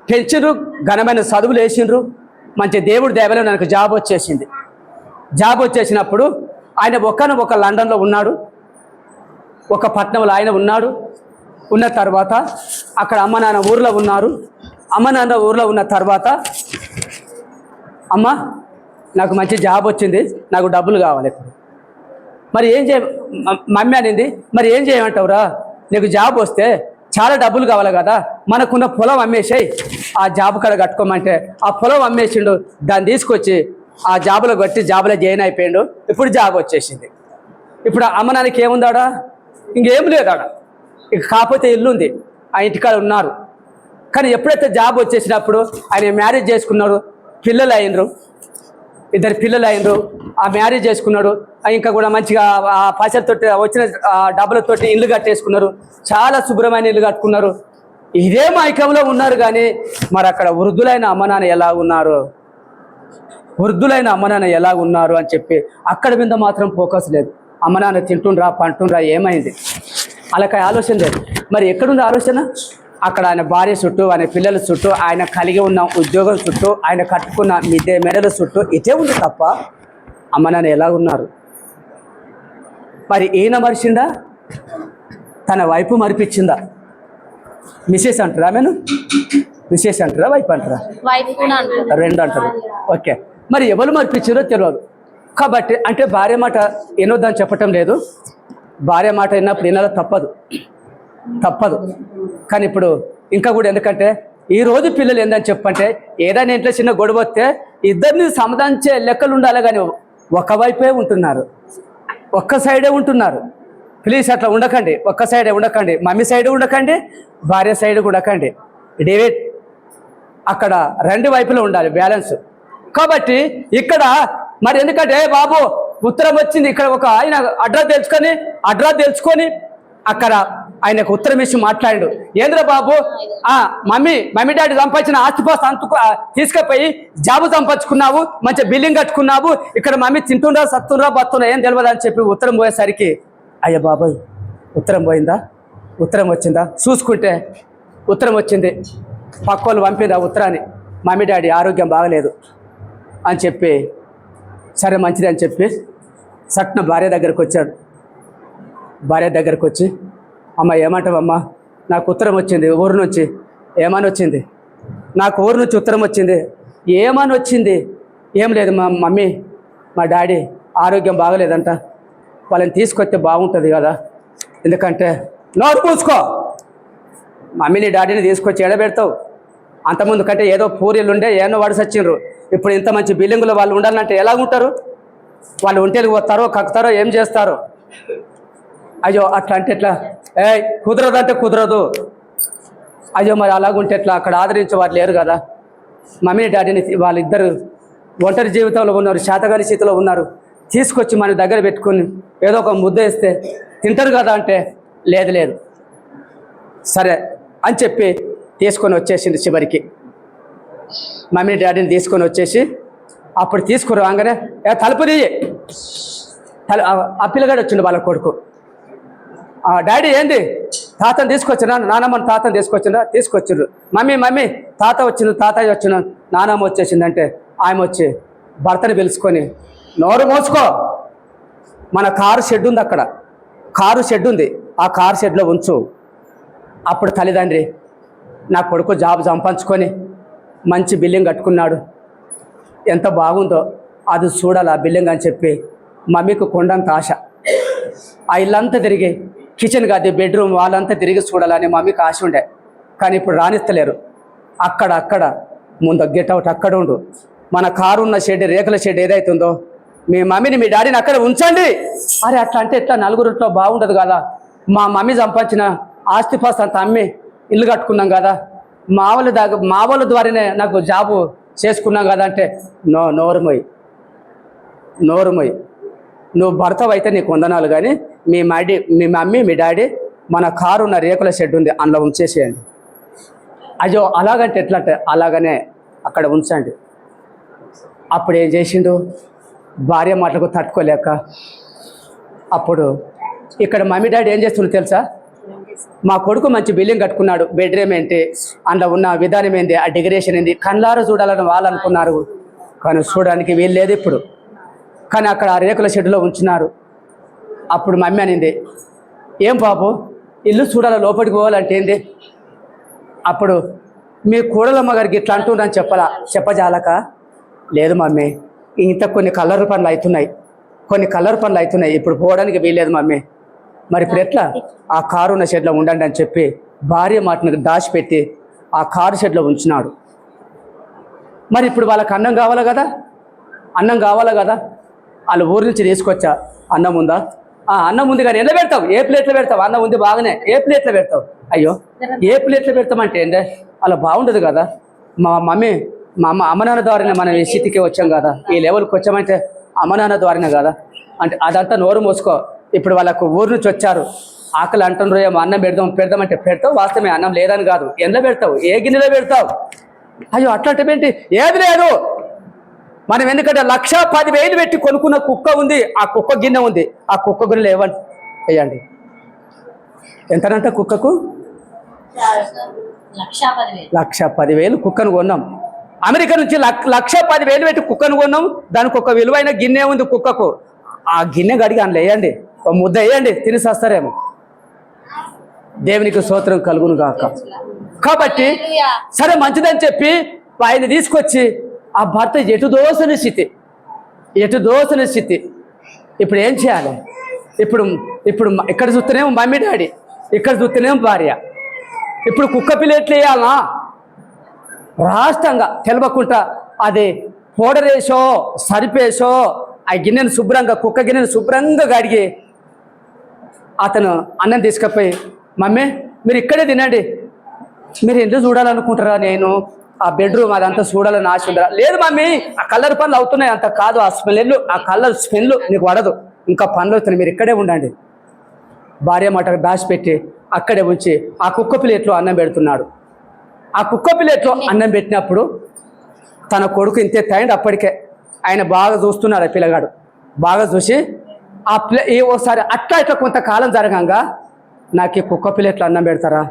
పెంచరు, ఘనమైన చదువులు వేసిండ్రు. మంచి దేవుడి దయవల్ల నాకు జాబ్ వచ్చేసింది. జాబ్ వచ్చేసినప్పుడు ఆయన ఒక లండన్లో ఉన్నాడు, ఒక పట్నంలో ఆయన ఉన్నాడు. ఉన్న తర్వాత అక్కడ అమ్మ నాన్న ఊర్లో ఉన్నారు. అమ్మ నాన్న ఊర్లో ఉన్న తర్వాత, అమ్మ నాకు మంచి జాబ్ వచ్చింది, నాకు డబ్బులు కావాలి. మరి ఏం మమ్మీ అనింది, మరి ఏం చేయమంటావురా, నీకు జాబ్ వస్తే చాలా డబ్బులు కావాలి కదా, మనకున్న పొలం అమ్మేసాయి ఆ జాబ్ కాడ కట్టుకోమంటే ఆ పొలం అమ్మేసిండు. దాన్ని తీసుకొచ్చి ఆ జాబులో కొట్టి జాబులో జాయిన్ అయిపోయాడు. ఇప్పుడు జాబ్ వచ్చేసింది. ఇప్పుడు అమ్మ నాన్నకి ఏముందాడా, ఇంకేం లేదాడా. ఇక కాకపోతే ఇల్లుంది, ఆ ఇంటికాడ ఉన్నారు. కానీ ఎప్పుడైతే జాబ్ వచ్చేసినప్పుడు ఆయన మ్యారేజ్ చేసుకున్నాడు, పిల్లలు అయినరు, 2 పిల్లలు అయినరు. ఆ మ్యారేజ్ చేసుకున్నాడు. ఇంకా కూడా మంచిగా ఆ పైసలతోటి వచ్చిన డబ్బులతోటి ఇల్లు కట్టేసుకున్నారు. చాలా శుభ్రమైన ఇల్లు కట్టుకున్నారు. ఇదే మైకంలో ఉన్నారు. కానీ మరి అక్కడ వృద్ధులైన అమ్మ నాన్న ఎలా ఉన్నారు అని చెప్పి అక్కడ మీద మాత్రం ఫోకస్ లేదు. అమ్మ నాన్న తింటుండ్రా పంటుండ్రా ఏమైంది అలాగ ఆలోచన లేదు. మరి ఎక్కడుంది ఆలోచన? అక్కడ ఆయన భార్య చుట్టూ, ఆయన పిల్లల చుట్టూ, ఆయన కలిగి ఉన్న ఉద్యోగం చుట్టూ, ఆయన కట్టుకున్న మిద్దె మెడల చుట్టూ ఇదే ఉంది తప్ప అమ్మ నాన్న ఎలా ఉన్నారు? మరి ఈయన మరిచిందా, తన వైపు మరిపించిందా? మిసెస్ అంటారా? మిసెస్ అంటారా, వైపు అంటారా? రెండు అంటారు. ఓకే, మరి ఎవరు మరిపించారో తెలియదు. కాబట్టి అంటే భార్య మాట వినొద్దని చెప్పటం లేదు. భార్య మాట విన్నప్పుడు వినాలో తప్పదు. కానీ ఇప్పుడు ఇంకా కూడా ఎందుకంటే ఈరోజు పిల్లలు ఏందని చెప్పంటే, ఏదైనా ఇంట్లో చిన్న గొడవ వస్తే ఇద్దరిని సమాధానించే లెక్కలు ఉండాలి. కానీ ఒకవైపే ఉంటున్నారు, ఒక్క సైడే ఉంటున్నారు. ప్లీజ్ అట్లా ఉండకండి, ఒక్క సైడే ఉండకండి. మమ్మీ సైడ్ ఉండకండి, భార్య సైడ్ ఉండకండి. డేవిడ్ అక్కడ 2 వైపులో ఉండాలి బ్యాలెన్స్. కాబట్టి ఇక్కడ మరి ఎందుకంటే బాబు ఉత్తరం వచ్చింది, ఇక్కడ ఒక ఆయన అడ్రస్ తెలుసుకొని అక్కడ ఆయనకు ఉత్తరం ఇచ్చి మాట్లాడాడు. ఏంద్ర బాబు, మమ్మీ డాడీ సంపాదించిన ఆస్తిపాస్తు తీసుకుపోయి జాబు సంపాదించుకున్నావు, మంచి బిల్డింగ్ కట్టుకున్నావు, ఇక్కడ మమ్మీ తింటుండ్రా సత్తుండ్రా బతుండ్రా ఏం తెలియదు అని చెప్పి ఉత్తరం పోయేసరికి, అయ్యా బాబాయ్ ఉత్తరం పోయిందా, ఉత్తరం వచ్చిందా చూసుకుంటే ఉత్తరం వచ్చింది, పక్క వాళ్ళు పంపింది ఆ ఉత్తరాన్ని, మమ్మీ డాడీ ఆరోగ్యం బాగలేదు అని చెప్పి, సరే మంచిది అని చెప్పి సట్న భార్య దగ్గరకు వచ్చాడు. భార్య దగ్గరకు వచ్చి, అమ్మ ఏమంటావమ్మా, నాకు ఉత్తరం వచ్చింది ఊరు నుంచి. ఏమని వచ్చింది? నాకు ఊరు నుంచి ఉత్తరం వచ్చింది. ఏమని వచ్చింది? ఏం లేదు మా మమ్మీ మా డాడీ ఆరోగ్యం బాగలేదంట, వాళ్ళని తీసుకొస్తే బాగుంటుంది కదా. ఎందుకంటే నోరు పూసుకో, మమ్మీని డాడీని తీసుకొచ్చి ఎడబెడతావు. అంతకుముందు కంటే ఏదో పూరీలు ఉండే ఏమో వాడిసి వచ్చిండ్రు. ఇప్పుడు ఇంత మంచి బిల్డింగులో వాళ్ళు ఉండాలంటే ఎలా ఉంటారు? వాళ్ళు ఒంటేలు పోతారో కక్కుతారో ఏం చేస్తారో. అయ్యో అట్లా అంటే ఎట్లా, కుదరదు అంటే కుదరదు. అయ్యో మరి అలాగుంటే ఎట్లా, అక్కడ ఆదరించే వారు లేరు కదా. మమ్మీ డాడీని వాళ్ళిద్దరు ఒంటరి జీవితంలో ఉన్నారు, శాతగాని స్థితిలో ఉన్నారు. తీసుకొచ్చి మన దగ్గర పెట్టుకుని ఏదో ఒక ముద్ద వేస్తే తింటారు కదా అంటే, లేదు సరే అని చెప్పి తీసుకొని వచ్చేసింది. చివరికి మమ్మీ డాడీని తీసుకొని వచ్చేసి అప్పుడు తీసుకురు రాగానే తలుపు తీయి ఆ పిల్లగాడు వచ్చిండు వాళ్ళ కొడుకు. డాడీ ఏంది తాతను తీసుకొచ్చినా, నానమ్మని తాతను తీసుకొచ్చిండ్రు. మమ్మీ తాత వచ్చిండు, తాతయ్య వచ్చిన, నానమ్మ వచ్చేసిందంటే ఆమె వచ్చి భర్తని పిలుచుకొని, నోరు మోసుకో, మన కారు షెడ్ ఉంది, అక్కడ కారు షెడ్ ఉంది, ఆ కారు షెడ్లో ఉంచు. అప్పుడు తల్లిదండ్రి నా కొడుకు జాబ్ సంపాదించుకొని మంచి బిల్డింగ్ కట్టుకున్నాడు, ఎంత బాగుందో అది చూడాలి ఆ బిల్డింగ్ అని చెప్పి మమ్మీకి కొండంత ఆశ. ఆ ఇల్లంతా తిరిగి కిచెన్ కాదు బెడ్రూమ్ వాళ్ళంతా తిరిగి చూడాలని మమ్మీకి ఆశ ఉండే. కానీ ఇప్పుడు రానిస్తలేరు. అక్కడ ముందు గెట్ అవుట్ అక్కడ ఉండు, మన కారు ఉన్న షెడ్ రేకుల షెడ్ ఏదైతుందో మీ మమ్మీని మీ డాడీని అక్కడ ఉంచండి. అరే అట్లా అంటే ఎట్లా, నలుగురిట్లో బాగుండదు కదా, మా మమ్మీ సంపాదించిన ఆస్తిపాస్తి అంతా అమ్మి ఇల్లు కట్టుకున్నాం కదా, మా వాళ్ళ ద్వారానే నాకు జాబు చేసుకున్నాం కదా అంటే నోరుమోయ్ నువ్వు భర్తవు అయితే నీకు వందనాలు, కానీ మీ మమ్మీ మీ డాడీ మన కారు ఉన్న రేకుల షెడ్ ఉంది అందులో ఉంచేసేయండి. అయ్యో అలాగంటే ఎట్లా అంటే అలాగనే అక్కడ ఉంచండి. అప్పుడు ఏం చేసిండు, భార్య మాటలకు తట్టుకోలేక అప్పుడు ఇక్కడ మమ్మీ డాడీ ఏం చేస్తుండ్రు తెలుసా, మా కొడుకు మంచి బిల్డింగ్ కట్టుకున్నాడు, బెడ్రూమ్ ఏంటి, అందులో ఉన్న విధానం ఏంటి, ఆ డెకరేషన్ ఏంటి, కళ్ళారా చూడాలని వాళ్ళు అనుకున్నారు. కానీ చూడడానికి వీలు లేదు ఇప్పుడు. కానీ అక్కడ ఆ రేకుల షెడ్లో ఉంచున్నారు. అప్పుడు మమ్మీ అనింది, ఏం బాబు ఇల్లు చూడాలి లోపలికి పోవాలంటే ఏంది. అప్పుడు మీ కోడలమ్మ గారికి ఇట్లా అంటుందని చెప్పజాలక, లేదు మమ్మీ ఇంత కొన్ని కలర్ పనులు అవుతున్నాయి, ఇప్పుడు పోవడానికి వీల్లేదు మమ్మీ. మరి ఇప్పుడు ఎట్లా, ఆ కారు ఉన్న షెడ్లో ఉండండి అని చెప్పి భార్య మాటను దాచిపెట్టి ఆ కారు షెడ్లో ఉంచినాడు. మరి ఇప్పుడు వాళ్ళకి అన్నం కావాలి కదా, వాళ్ళ ఊరి నుంచి తీసుకొచ్చా, అన్నం ఉందా, అన్నం ఉంది కానీ ఎలా పెడతావు, ఏ ప్లేట్లో పెడతావు, అన్నం ఉంది బాగానే, ఏ ప్లేట్లో పెడతావు, అయ్యో ఏ ప్లేట్లో పెడతామంటే ఏంటే అలా బాగుండదు కదా, మా అమ్మ నాన్న ద్వారానే మనం ఈ స్థితికి వచ్చాం కదా, ఈ లెవెల్కి వచ్చామంటే అమ్మ నాన్న ద్వారానే కదా అంటే అదంతా నోరు మోసుకో. ఇప్పుడు వాళ్ళకు ఊరు నుంచి వచ్చారు, ఆకలి అంటున్నారు, ఏమో అన్నం పెడదామంటే పెడతావు, వాస్తవమే అన్నం లేదని కాదు, ఎందులో పెడతావు, ఏ గిన్నెలో పెడతావు, అయ్యో అట్లాంటివేంటి, ఏది లేదు. మనం ఎందుకంటే 1,10,000 పెట్టి కొనుక్కున్న కుక్క ఉంది, ఆ కుక్క గిన్నె ఉంది, ఆ కుక్క గిన్నెలో ఏమంటే వేయండి, ఎంతనంట కుక్కకు 1,10,000 కుక్కను కొన్నాం. అమెరికా నుంచి 1,10,000 పెట్టి కుక్కను కొన్నాం, దానికి ఒక విలువైన గిన్నె ఉంది కుక్కకు, ఆ గిన్నె గడిగి అందులో వేయండి, ఒక ముద్ద వేయండి, తినేసేస్తారేమో. దేవునికి స్తోత్రం కలుగును గాక. కాబట్టి సరే మంచిదని చెప్పి ఆయన తీసుకొచ్చి ఆ భర్త ఎటు దోసని స్థితి. ఇప్పుడు ఏం చేయాలి, ఇప్పుడు ఇక్కడ చూస్తేనేమో మమ్మీ డాడీ, ఇక్కడ చూస్తేనేమో భార్య. ఇప్పుడు కుక్క పిల్లెట్లు వేయాలా, రాష్ట్రంగా తెలవకుండా అది పౌడరేసో సరిపేసో ఆ గిన్నెను శుభ్రంగా, కుక్క గిన్నెను శుభ్రంగా కడిగి అతను అన్నం తీసుకుపోయి, మమ్మీ మీరు ఇక్కడే తినండి, మీరు ఎందుకు చూడాలనుకుంటారా, నేను ఆ బెడ్రూమ్ అదంతా చూడాలని ఆశ ఉందా, లేదు మమ్మీ ఆ కలర్ పనులు అవుతున్నాయి, అంత కాదు, ఆ కలర్ స్మెల్ నీకు పడదు, ఇంకా పనులు అవుతున్నాయి, మీరు ఇక్కడే ఉండండి. భార్య మాట దాచిపెట్టి అక్కడే ఉంచి ఆ కుక్క ప్లేట్లో అన్నం పెడుతున్నాడు. ఆ కుక్క ప్లేట్లో అన్నం పెట్టినప్పుడు తన కొడుకు ఇంతే తయండి, అప్పటికే ఆయన బాగా చూస్తున్నాడు. ఆ పిల్లగాడు బాగా చూసి ఓసారి అట్లా కొంతకాలం జరగంగా, నాకు ఈ కుక్క ప్లేట్లో అన్నం పెడతారా,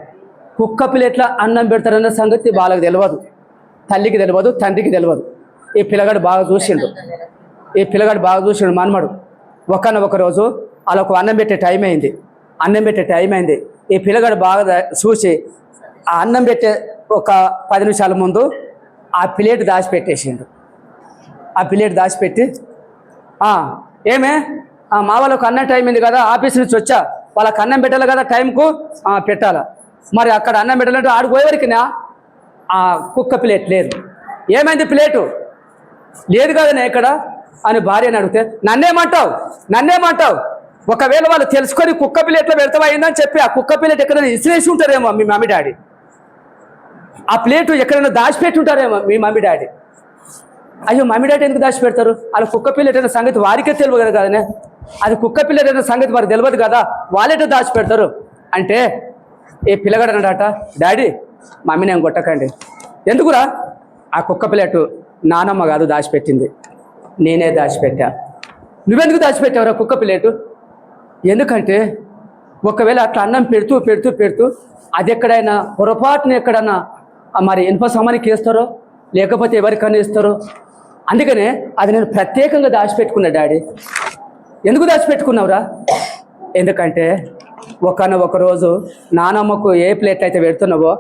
కుక్క ప్లేట్లో అన్నం పెడతారన్న సంగతి వాళ్ళకి తెలియదు, తల్లికి తెలియదు, తండ్రికి తెలియదు. ఈ పిల్లగాడు బాగా చూసిండు, మనమడు. ఒక రోజు వాళ్ళకు అన్నం పెట్టే టైం అయింది. ఈ పిల్లగాడు బాగా చూసి ఆ అన్నం పెట్టే ఒక 10 నిమిషాల ముందు ఆ ప్లేట్ దాచిపెట్టేసిండు. ఆ ప్లేట్ దాచిపెట్టి, ఏమే మా వాళ్ళకు అన్నం టైం అయింది కదా, ఆఫీస్ నుంచి వచ్చా, వాళ్ళకి అన్నం పెట్టాలి కదా టైంకు, పెట్టాలా, మరి అక్కడ అన్నం పెట్టాలంటే ఆడికి పోయేవరకినా ఆ కుక్క ప్లేట్ లేదు. ఏమైంది ప్లేటు లేదు కదనే ఇక్కడ అని భార్యని అడిగితే, నన్నేమంటావు, ఒకవేళ వాళ్ళు తెలుసుకొని కుక్క ప్లేట్లో పెడతావా అయిందని చెప్పి ఆ కుక్క ప్లేట్ ఎక్కడైనా ఇసిరేసి ఉంటారేమో మీ మమ్మీ డాడీ, ఆ ప్లేటు ఎక్కడైనా దాచిపెట్టి ఉంటారేమో మీ మమ్మీ డాడీ. అయ్యో మమ్మీ డాడీ ఎందుకు దాచిపెడతారు, వాళ్ళ కుక్క ప్లేట్ అయిన సంగతి వారికే తెలియదు కదనే, అది కుక్క ప్లేట్ అయిన సంగతి వారికి తెలియదు కదా, వాళ్ళేటో దాచిపెడతారు అంటే ఏ పిల్లగాడు అన్నాడట, డాడీ మమ్మీని ఏం కొట్టకండి, ఎందుకురా, ఆ కుక్క ప్లేటు నానమ్మ కాదు దాచిపెట్టింది, నేనే దాచిపెట్టా. నువ్వెందుకు దాచిపెట్టావురా కుక్క ప్లేటు? ఎందుకంటే ఒకవేళ అట్లా అన్నం పెడుతూ పెడుతూ పెడుతూ అది ఎక్కడైనా పొరపాటున ఎక్కడన్నా మరి ఇనుప సామానికి వేస్తారో లేకపోతే ఎవరికన్నా ఇస్తారో, అందుకనే అది నేను ప్రత్యేకంగా దాచిపెట్టుకున్నా. డాడీ ఎందుకు దాచిపెట్టుకున్నావురా? ఎందుకంటే ఒక రోజు నానమ్మకు ఏ ప్లేట్ అయితే పెడుతున్నావో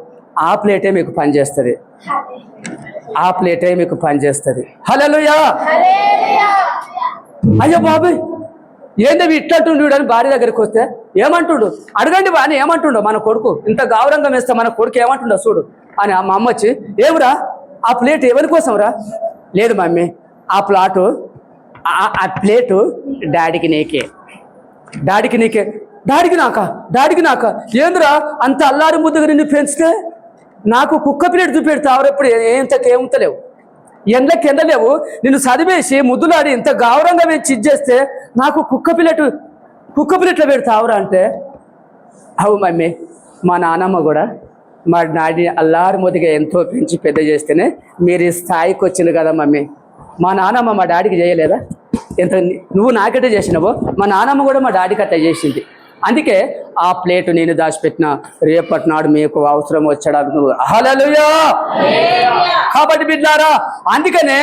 ఆ ప్లేటే మీకు పనిచేస్తుంది, ఆ ప్లేటే మీకు పనిచేస్తుంది. హల్లెలూయా. అయ్యో బాబాయ్ ఏంది ఇట్లంటుండు అని భార్య దగ్గరికి వస్తే ఏమంటుండు అడగండి అని ఏమంటుండో, మన కొడుకు ఇంత గౌరవంగా వేస్తే మన కొడుకు ఏమంటుండో చూడు అని మా అమ్మ వచ్చి, ఏమురా ఆ ప్లేట్ ఎవరి కోసం రా? లేదు మమ్మీ ఆ ప్లేటు డాడీకి నీకే, డాడీకి నీకే. డాడీకి నాక ఏందిరా అంత అల్లారి ముద్దుగా నిన్ను పెంచితే నాకు కుక్క ప్లేట్ చూపెడతావు ఎప్పుడు ఏముంతలేవు, ఎండకి ఎండలేవు, నిన్ను చదివేసి ముద్దులాడి ఇంత గౌరవంగా వేసి ఇచ్చేస్తే నాకు కుక్క ప్లేట్లో పెడతావురా అంటే, అవు మమ్మీ మా నాన్నమ్మ కూడా మా డాడీ అల్లారి మొదటిగా ఎంతో పెంచి పెద్ద చేస్తేనే మీరు ఈ స్థాయికి వచ్చింది కదా మమ్మీ. మా నాన్నమ్మ మా డాడీకి చేయలేదా? ఎంత నువ్వు నాకట్టే చేసినావో మా నాన్నమ్మ కూడా మా డాడీకి అట్లా చేసింది. అందుకే ఆ ప్లేటు నేను దాచిపెట్టిన, రేపటి నాడు మీకు అవసరం వచ్చాడు. హల్లెలూయా. కాబట్టి బిడ్డారా అందుకనే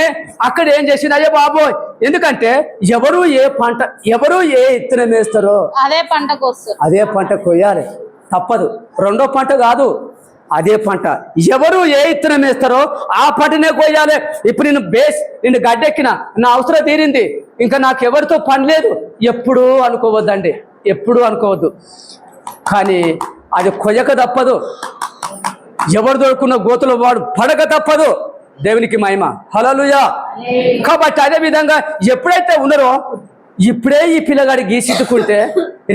అక్కడ ఏం చేసింది, అయ్యే బాబోయ్, ఎందుకంటే ఎవరు ఏ ఇత్తనం వేస్తారో అదే పంట కొయ్యాలి, తప్పదు. రెండో పంట కాదు, అదే పంట. ఎవరు ఏ ఇత్తనం వేస్తారో ఆ పంటనే కొయ్యాలి. ఇప్పుడు నేను గడ్డెక్కిన, నా అవసరం తీరింది, ఇంకా నాకు ఎవరితో పని లేదు ఎప్పుడూ అనుకోవద్దండి, ఎప్పుడూ అనుకోవద్దు. కానీ అది కొయ్యక తప్పదు, ఎవరు దొరుకున్న గోతులో వాడు పడక తప్పదు. దేవునికి మహిమ. హల్లెలూయా. కాబట్టి అదే విధంగా ఎప్పుడైతే ఉన్నారో ఇప్పుడే ఈ పిల్లగాడి గీసిట్టుకుంటే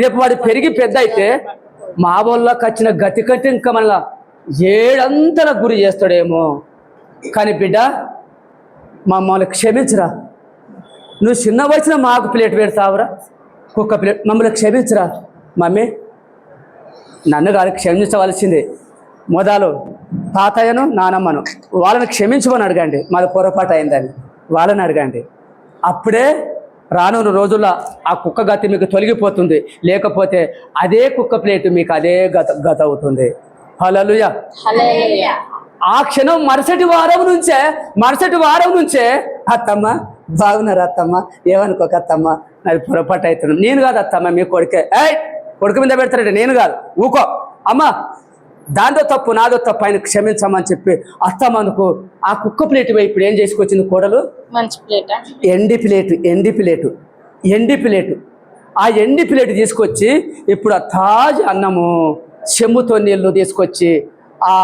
రేపు వాడు పెరిగి పెద్ద అయితే మా వాళ్ళకి వచ్చిన గతి కంటే ఇంకా మళ్ళా 7 అంతల గురి చేస్తాడేమో. కానీ బిడ్డ మమ్మల్ని క్షమించరా, నువ్వు చిన్న వయసులో మాకు ప్లేట్ పెడతావురా కుక్క ప్లేట్, మమ్మల్ని క్షమించరా మమ్మీ. నన్ను గారు క్షమించవలసిందే. మొదలు తాతయ్యను నానమ్మను వాళ్ళని క్షమించమని అడగండి, మాది పొరపాటు అయిందని వాళ్ళని అడగండి. అప్పుడే రానున్న రోజుల్లో ఆ కుక్క గతి మీకు తొలగిపోతుంది, లేకపోతే అదే కుక్క ప్లేటు మీకు అదే గత అవుతుంది. హల్లెలూయా. ఆ క్షణం మరుసటి వారం నుంచే అత్తమ్మ బాగున్నారు అత్తమ్మ, ఏమనుకోక అత్తమ్మ నాది పొరపాటు అవుతుంది. నేను కాదు అత్తమ్మ మీ కొడుకే, కొడుకు మీద పెడతారంటే నేను కాదు, ఊకో అమ్మ దాంతో తప్పు నాదో తప్పు ఆయన క్షమించమని చెప్పి అత్తమ్మనుకు ఆ కుక్క ప్లేట్ ఇప్పుడు ఏం చేసుకొచ్చింది కోడలు, మంచి ప్లేట్, ఎండి ప్లేటు. ఆ ఎండి ప్లేట్ తీసుకొచ్చి ఇప్పుడు ఆ తాజా అన్నము చెంబుతో నీళ్ళు తీసుకొచ్చి ఆ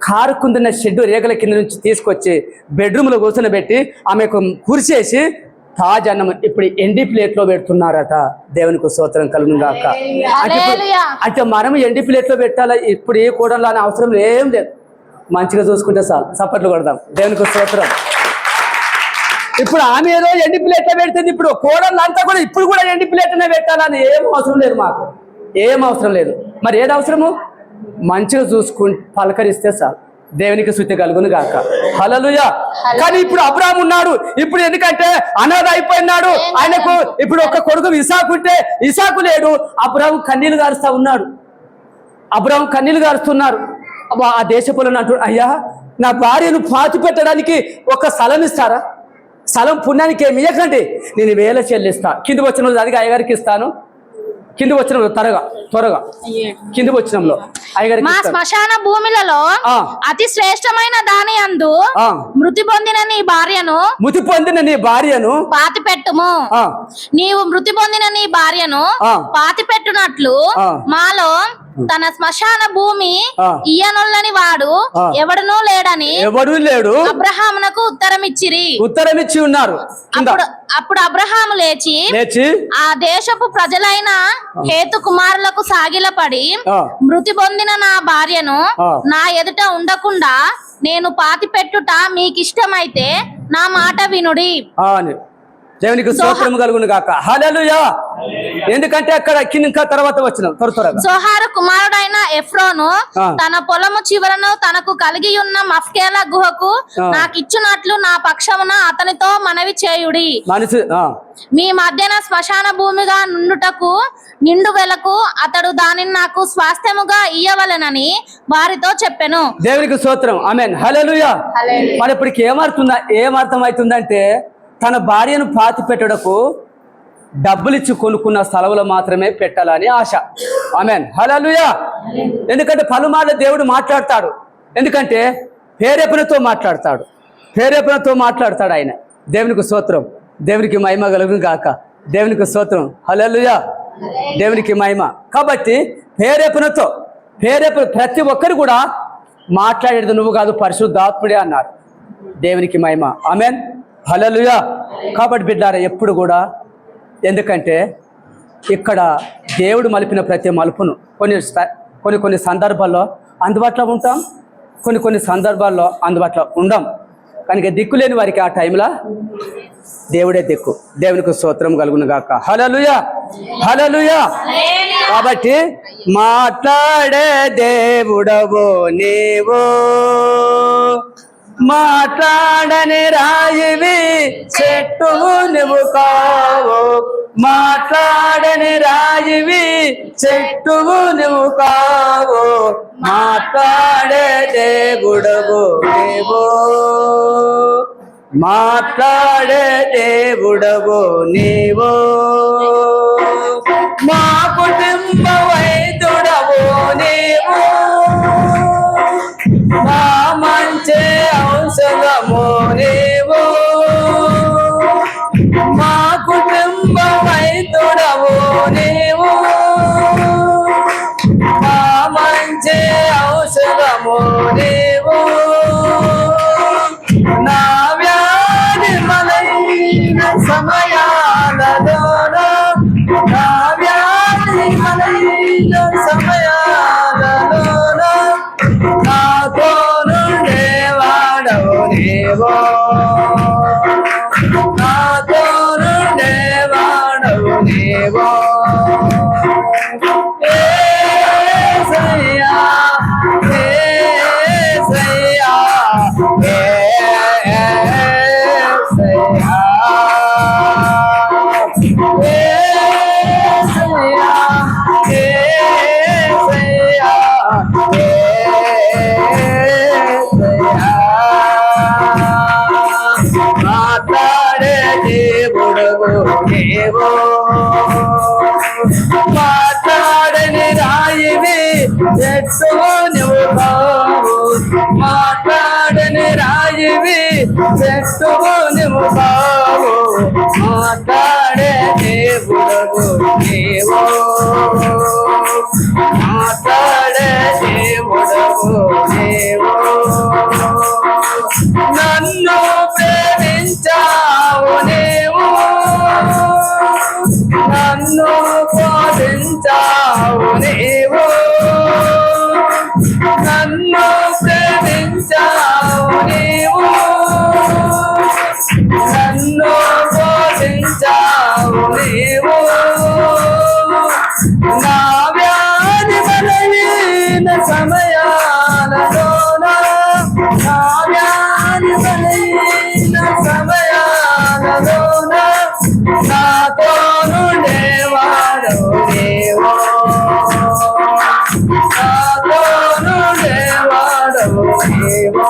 కారుకుందున్న షెడ్డు రేగల కింద నుంచి తీసుకొచ్చి బెడ్రూమ్లో కూర్చొని పెట్టి ఆమెకు కురిసేసి తాజా అన్నం ఇప్పుడు ఎండి ప్లేట్లో పెడుతున్నారట. దేవునికి స్తోత్రం కలుగును గాక. అంటే మనం ఎండి ప్లేట్లో పెట్టాలా? ఇప్పుడు ఏ కూడలో అనే అవసరం ఏం లేదు, మంచిగా చూసుకుంటే చాలు. చప్పట్లు కొడదాం. దేవునికి స్తోత్రం. ఇప్పుడు ఆమె ఏదో ఎండి ప్లేట్లో పెడుతుంది, ఇప్పుడు కూడళ్ళు అంతా కూడా ఇప్పుడు కూడా ఎండి ప్లేట్నే పెట్టాలని ఏం అవసరం లేదు, మాకు ఏం అవసరం లేదు. మరి ఏది అవసరము? మంచిగా చూసుకుంటూ పలకరిస్తే చాలు. దేవునికి స్తుతి కలుగును గాక. హల్లెలూయా. కానీ ఇప్పుడు అబ్రాహాము ఉన్నాడు, ఇప్పుడు ఎందుకంటే అనాథ అయిపోయినాడు. ఆయనకు ఇప్పుడు ఒక కొడుకు ఇసాకు లేడు. అబ్రాహాము కన్నీళ్లు గారుస్తున్నారు. ఆ దేశపులను అంటూ, అయ్యా నా భార్యను పాతి పెట్టడానికి ఒక స్థలం ఇస్తారా? స్థలం పుణ్యానికి ఏమి ఇవ్వకండి, నేను 1000 చెల్లిస్తా. కింది వచ్చిన రోజు అది అయ్యగారికి ఇస్తాను. కింది వచ్చిన త్వరగా కింది వచ్చినంలో మా శ్మశాన భూమిలలో అతి శ్రేష్టమైన దాని అందు మృతి పొందిన నీ భార్యను పాతి పెట్టుము. నీవు మృతి పొందిన నీ భార్యను పాతి పెట్టునట్లు మాలో తన శ్మశాన భూమి ఇయ్యనొల్లని వాడు ఎవడనూ లేడు అబ్రహామునకు ఉత్తరమిచ్చి ఉన్నారు. అప్పుడు అబ్రహాము లేచి ఆ దేశపు ప్రజలైన హేతు కుమారులకు సాగిలపడి మృతి పొందిన నా భార్యను నా ఎదుట ఉండకుండా నేను పాతి పెట్టుట మీకిష్టమైతే నా మాట వినుడి. దేవునికి స్తోత్రం కలుగును గాక. హల్లెలూయా. ఎందుకంటే అక్కడ ఇంకా తర్వాత వచ్చిన త్వరగా సోహారు కుమారుడైన ఎఫ్రోను తన పొలము చివరను తనకు కలిగి ఉన్న మఫ్కేల గుహకు నాకిచ్చునట్లు నా పక్షమున అతనితో మనవి చేయుడి. మీ మధ్యన శ్మశాన భూమిగా నుండుటకు నిండు వెలకు అతడు దానిని నాకు స్వాస్థ్యముగా ఇయ్యవలెనని వారితో చెప్పెను. దేవునికి స్తోత్రం. ఆమేన్. హల్లెలూయా. మరి ఇప్పటికి ఏమర్థం అవుతుందంటే తన భార్యను పాతి పెట్టడకు డబ్బులిచ్చి కొనుక్కున్న స్థలంలో మాత్రమే పెట్టాలని ఆశ. ఆమేన్. హల్లెలూయా. ఎందుకంటే పలుమార్లు దేవుడు మాట్లాడతాడు. ఎందుకంటే ప్రేరేపణతో మాట్లాడతాడు ఆయన. దేవునికి స్తోత్రం. దేవునికి మహిమ కలుగును గాక. దేవునికి స్తోత్రం. హల్లెలూయా. దేవునికి మహిమ. కాబట్టి ప్రేరేపణ ప్రతి ఒక్కరు కూడా మాట్లాడేది నువ్వు కాదు, పరిశుద్ధాత్ముడే అన్నారు. దేవునికి మహిమ. ఆమేన్. హల్లెలూయా. కాబట్టి బిడ్డారా ఎప్పుడు కూడా, ఎందుకంటే ఇక్కడ దేవుడు మలిపిన ప్రతి మలుపును కొన్ని సందర్భాల్లో అందుబాటులో ఉంటాం, కొన్ని సందర్భాల్లో అందుబాటులో ఉండం. కనుక దిక్కులేని వారికి ఆ టైంలో దేవుడే దిక్కు. దేవునికి స్తోత్రం కలుగును గాక. హల్లెలూయా. హల్లెలూయా. కాబట్టి మాట్లాడే దేవుడవు నీవు, మాట్లాడని రాయివి చెట్టు నువ్వు కావు, మాట్లాడని రాయివి చెట్టు నువ్వు కావు, మాట్లాడే దేవుడవు నీవు, మాట్లాడే దేవుడవు నీవు, మా కుటుంబ వైద్యుడవు నీవు, మా మంచి ఔషధము నీవు, మా కుటుంబ వైద్యుడవు నీవు, మా మంచి ఔషధము నీవు, నా వ్యాధి మలైన సమయాలలోన, నా వ్యాధి మలైన సమయాలలోన నాతో నుండేవాడవు నీవో, నాతో నుండేవాడవు నీవో. యేసయ్యా, యేసయ్యా, యేసయ్యా, యేసయ్యా, యేసయ్యా, యేసయ్యా. మాట్లాడే దేవుడవు నీవు, మాట్లాడని రాయివి చెట్టు నువ్వు కావు, మాట్లాడని రాయివి చెట్టు నువ్వు కావు, మాట్లాడే దేవుడవు నీవు, మాట్లాడే దేవుడవు నీవు. నన్ను ప్రేమించావు నీవు, నన్ను పోషించావు నీవు, నన్ను ప్రేమించావు నీవు, నన్ను పోషించావు నీవు, నా వ్యాధి బలహీన సమయాలలోన, నా వ్యాధి బలహీన సమయాలలోన నాతో నుండేవాడవు నీవు, నాతో నుండేవాడవు నీవు.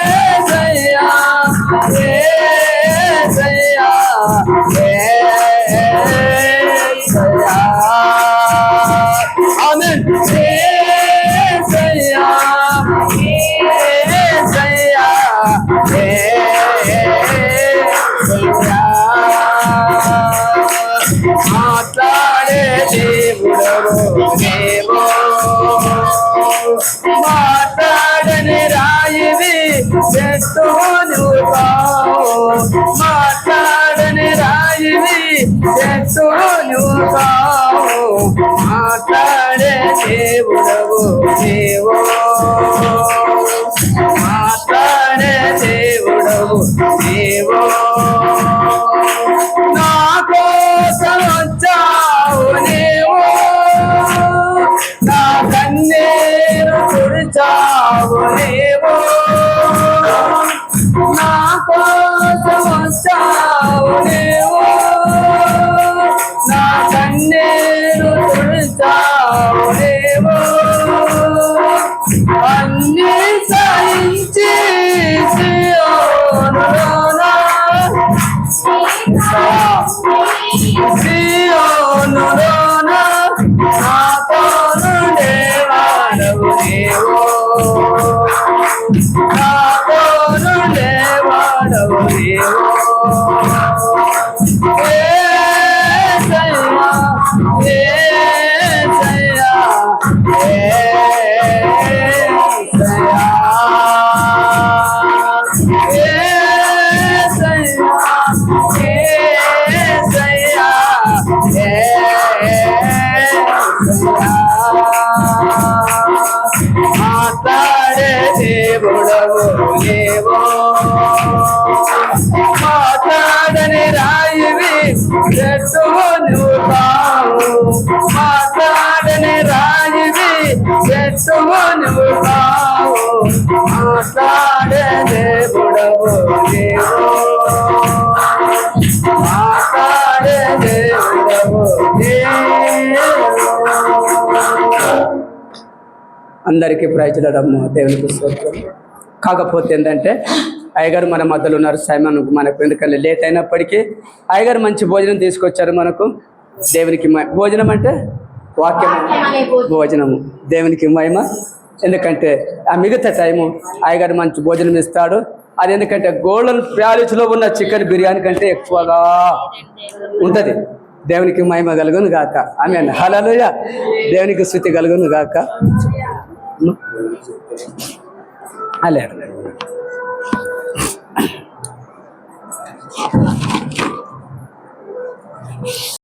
యేసయ్యా, యేసయ్యా, యేసయ్యా. ఆమేన్. యేసయ్యా, యేసయ్యా, యేసయ్యా. మాట్లాడే దేవుడవు నీవు, మాట్లాడని రాయివి చెట్టు నువ్వు కావు, మాట్లాడని రాయివి చెట్టు నువ్వు కావు, మాట్లాడే దేవుడవు నీవు, మాట్లాడే దేవుడవు నీవు. సియోనులోన నాతో నుండేవాడవు నీవు, నాతో నుండేవాడవు నీవు. యేసయ్యా, యేసయ్యా, మాట్లాడే దేవుడవు లేవో, మాట్లాడని రాయివి చెట్టువు నువ్వు కావు, మాట్లాడని రాయివి చెట్టువు నువ్వు కావు, మాట్లాడే దేవుడవు లేవో, మాట్లాడే దేవుడవు లేవో. అందరికీ ప్రజలడమ్మ దేవునికి స్తోత్రం. కాకపోతే ఏంటంటే అయ్యగారు మన మధ్యలో ఉన్నారు. సైమన్ మనకు ఎందుకంటే లేట్ అయినప్పటికీ అయ్యగారు మంచి భోజనం తీసుకొచ్చారు మనకు. దేవునికి భోజనం అంటే వాక్యం, భోజనము దేవునికి మహిమ. ఎందుకంటే ఆ మిగతా టైము అయ్యగారు మంచి భోజనం ఇస్తాడు. అది ఎందుకంటే గోల్డెన్ ప్యాలెస్లో ఉన్న చికెన్ బిర్యానీ కంటే ఎక్కువగా ఉంటుంది. దేవునికి మహిమ కలుగును గాక. ఆమేన్. హల్లెలూయా. దేవునికి స్తుతి కలుగును గాక. అలే